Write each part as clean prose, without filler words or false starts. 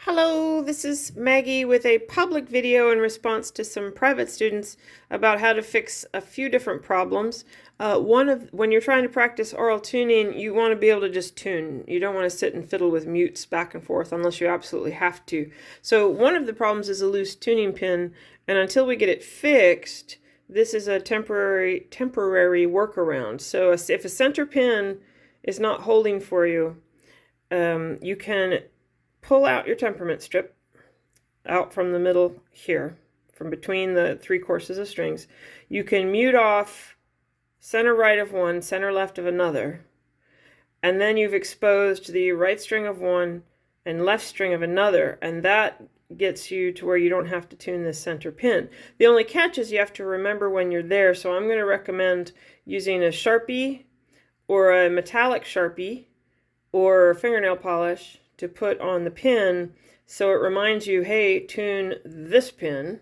Hello, this is Maggie with a public video in response to some private students about how to fix a few different problems. When you're trying to practice aural tuning, you want to be able to just tune. You don't want to sit and fiddle with mutes back and forth unless you absolutely have to. So one of the problems is a loose tuning pin, and until we get it fixed, this is a temporary workaround. So if a center pin is not holding for you, you can pull out your temperament strip out from the middle here, from between the three courses of strings. You can mute off center right of one, center left of another, and then you've exposed the right string of one and left string of another, and that gets you to where you don't have to tune this center pin. The only catch is you have to remember when you're there, so I'm going to recommend using a Sharpie or a metallic Sharpie or fingernail polish to put on the pin so it reminds you, hey, tune this pin,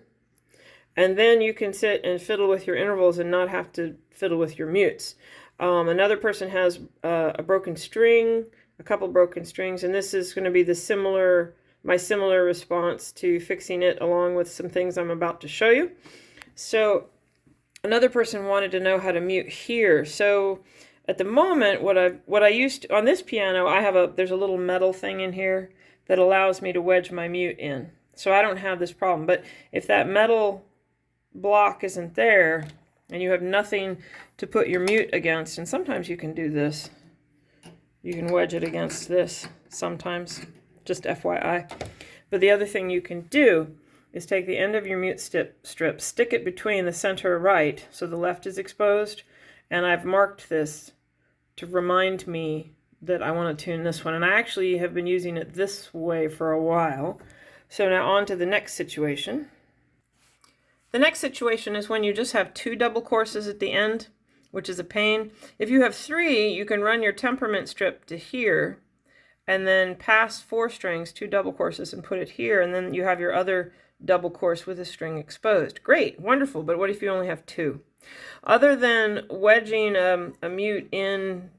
and then you can sit and fiddle with your intervals and not have to fiddle with your mutes. Another person has a broken string, a couple broken strings, and this is going to be my similar response to fixing it, along with some things I'm about to show you. So another person wanted to know how to mute here. So at the moment, what I used to, on this piano, there's a little metal thing in here that allows me to wedge my mute in. So I don't have this problem. But if that metal block isn't there and you have nothing to put your mute against, and sometimes you can do this. You can wedge it against this sometimes, just FYI. But the other thing you can do is take the end of your mute strip, stick it between the center right, so the left is exposed, and I've marked this to remind me that I want to tune this one. And I actually have been using it this way for a while. So now on to the next situation. The next situation is when you just have two double courses at the end, which is a pain. If you have three, you can run your temperament strip to here and then pass four strings, two double courses, and put it here, and then you have your other double course with a string exposed. Great, wonderful, but what if you only have two? Other than wedging a mute in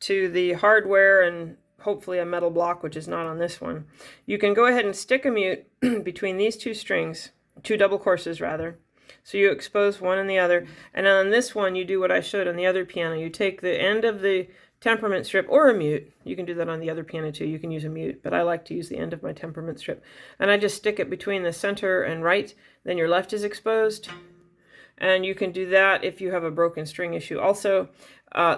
to the hardware and hopefully a metal block, which is not on this one, you can go ahead and stick a mute between these two strings, two double courses rather. So you expose one and the other, and on this one you do what I showed on the other piano. You take the end of the temperament strip or a mute. You can do that on the other piano too. You can use a mute, but I like to use the end of my temperament strip. And I just stick it between the center and right, then your left is exposed. And you can do that if you have a broken string issue. Also,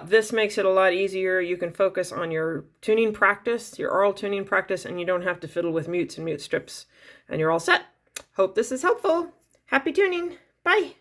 this makes it a lot easier. You can focus on your tuning practice, your aural tuning practice, and you don't have to fiddle with mutes and mute strips. And you're all set. Hope this is helpful. Happy tuning. Bye.